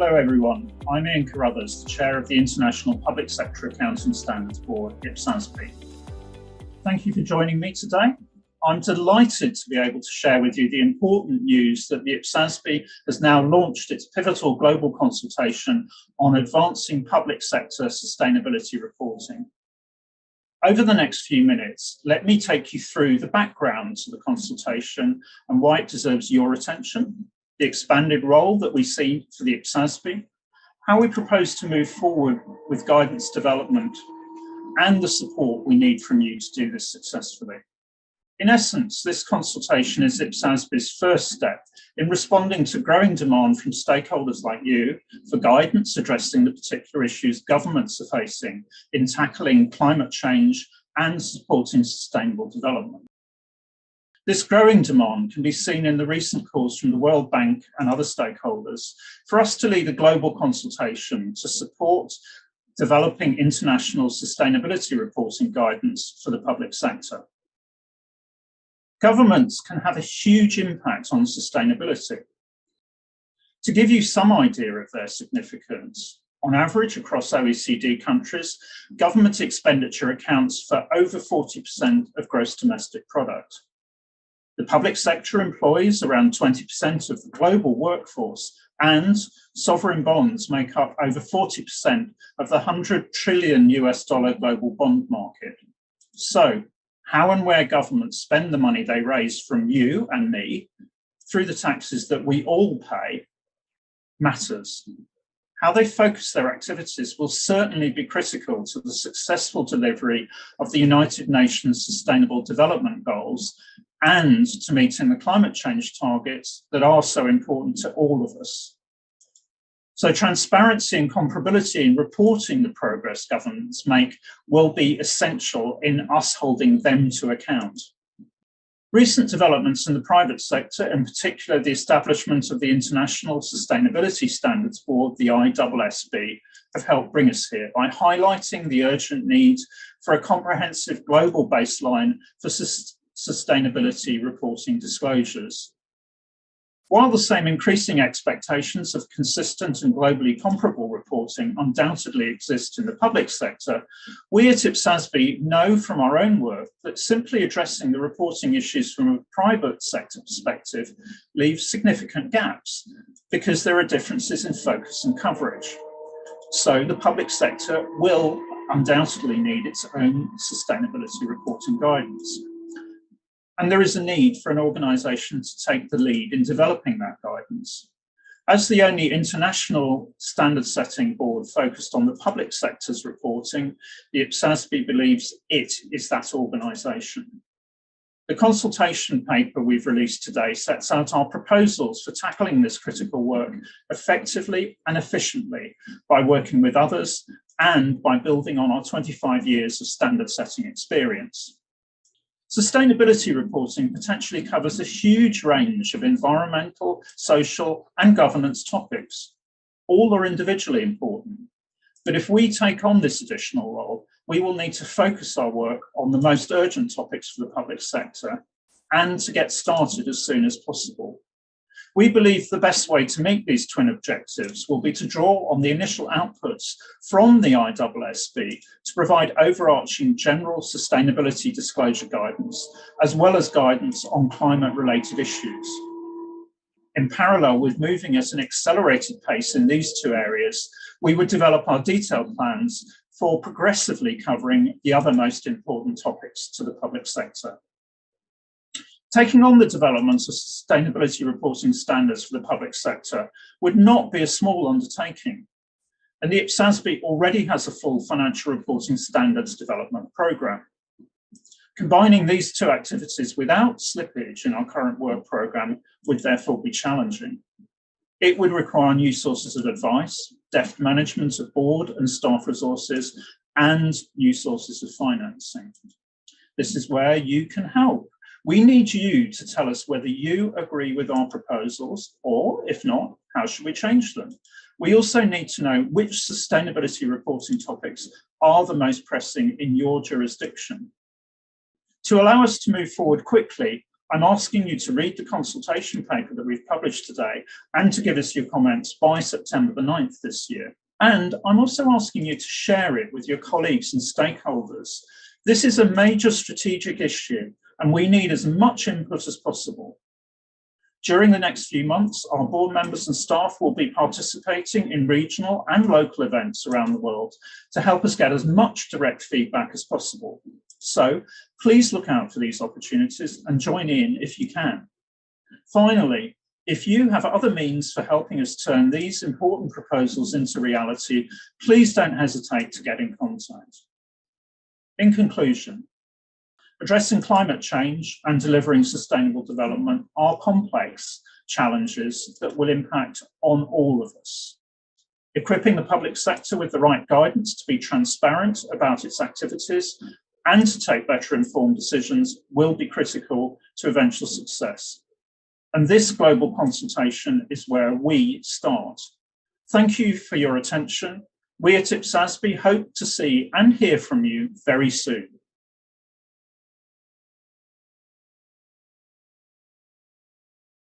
Hello everyone, I'm Ian Carruthers, the Chair of the International Public Sector Accounting Standards Board, IPSASB. Thank you for joining me today. I'm delighted to be able to share with you the important news that the IPSASB has now launched its pivotal global consultation on advancing public sector sustainability reporting. Over the next few minutes, let me take you through the background to the consultation and why it deserves your attention, the expanded role that we see for the IPSASB, how we propose to move forward with guidance development, and the support we need from you to do this successfully. In essence, this consultation is IPSASB's first step in responding to growing demand from stakeholders like you for guidance addressing the particular issues governments are facing in tackling climate change and supporting sustainable development. This growing demand can be seen in the recent calls from the World Bank and other stakeholders for us to lead a global consultation to support developing international sustainability reporting guidance for the public sector. Governments can have a huge impact on sustainability. To give you some idea of their significance, on average across OECD countries, government expenditure accounts for over 40% of gross domestic product. The public sector employs around 20% of the global workforce, and sovereign bonds make up over 40% of the $100 trillion global bond market. So, how and where governments spend the money they raise from you and me through the taxes that we all pay matters. How they focus their activities will certainly be critical to the successful delivery of the United Nations Sustainable Development Goals and to meeting the climate change targets that are so important to all of us. So transparency and comparability in reporting the progress governments make will be essential in us holding them to account. Recent developments in the private sector, in particular the establishment of the International Sustainability Standards Board, the IPSASB, have helped bring us here by highlighting the urgent need for a comprehensive global baseline for sustainability reporting disclosures. While the same increasing expectations of consistent and globally comparable reporting undoubtedly exist in the public sector, we at IPSASB know from our own work that simply addressing the reporting issues from a private sector perspective leaves significant gaps because there are differences in focus and coverage. So the public sector will undoubtedly need its own sustainability reporting guidance. And there is a need for an organisation to take the lead in developing that guidance. As the only international standard-setting board focused on the public sector's reporting, the IPSASB believes it is that organisation. The consultation paper we've released today sets out our proposals for tackling this critical work effectively and efficiently by working with others and by building on our 25 years of standard-setting experience. Sustainability reporting potentially covers a huge range of environmental, social, and governance topics. All are individually important. But if we take on this additional role, we will need to focus our work on the most urgent topics for the public sector and to get started as soon as possible. We believe the best way to meet these twin objectives will be to draw on the initial outputs from the IPSASB to provide overarching general sustainability disclosure guidance, as well as guidance on climate-related issues. In parallel with moving at an accelerated pace in these two areas, we would develop our detailed plans for progressively covering the other most important topics to the public sector. Taking on the development of sustainability reporting standards for the public sector would not be a small undertaking, and the IPSASB already has a full financial reporting standards development programme. Combining these two activities without slippage in our current work programme would therefore be challenging. It would require new sources of advice, deft management of board and staff resources, and new sources of financing. This is where you can help. We need you to tell us whether you agree with our proposals, or if not, how should we change them? We also need to know which sustainability reporting topics are the most pressing in your jurisdiction. To allow us to move forward quickly, I'm asking you to read the consultation paper that we've published today and to give us your comments by September the 9th this year. And I'm also asking you to share it with your colleagues and stakeholders. This is a major strategic issue, and we need as much input as possible. During the next few months, our board members and staff will be participating in regional and local events around the world to help us get as much direct feedback as possible. So please look out for these opportunities and join in if you can. Finally, if you have other means for helping us turn these important proposals into reality, please don't hesitate to get in contact. In conclusion, addressing climate change and delivering sustainable development are complex challenges that will impact on all of us. Equipping the public sector with the right guidance to be transparent about its activities and to take better informed decisions will be critical to eventual success. And this global consultation is where we start. Thank you for your attention. We at IPSASB hope to see and hear from you very soon.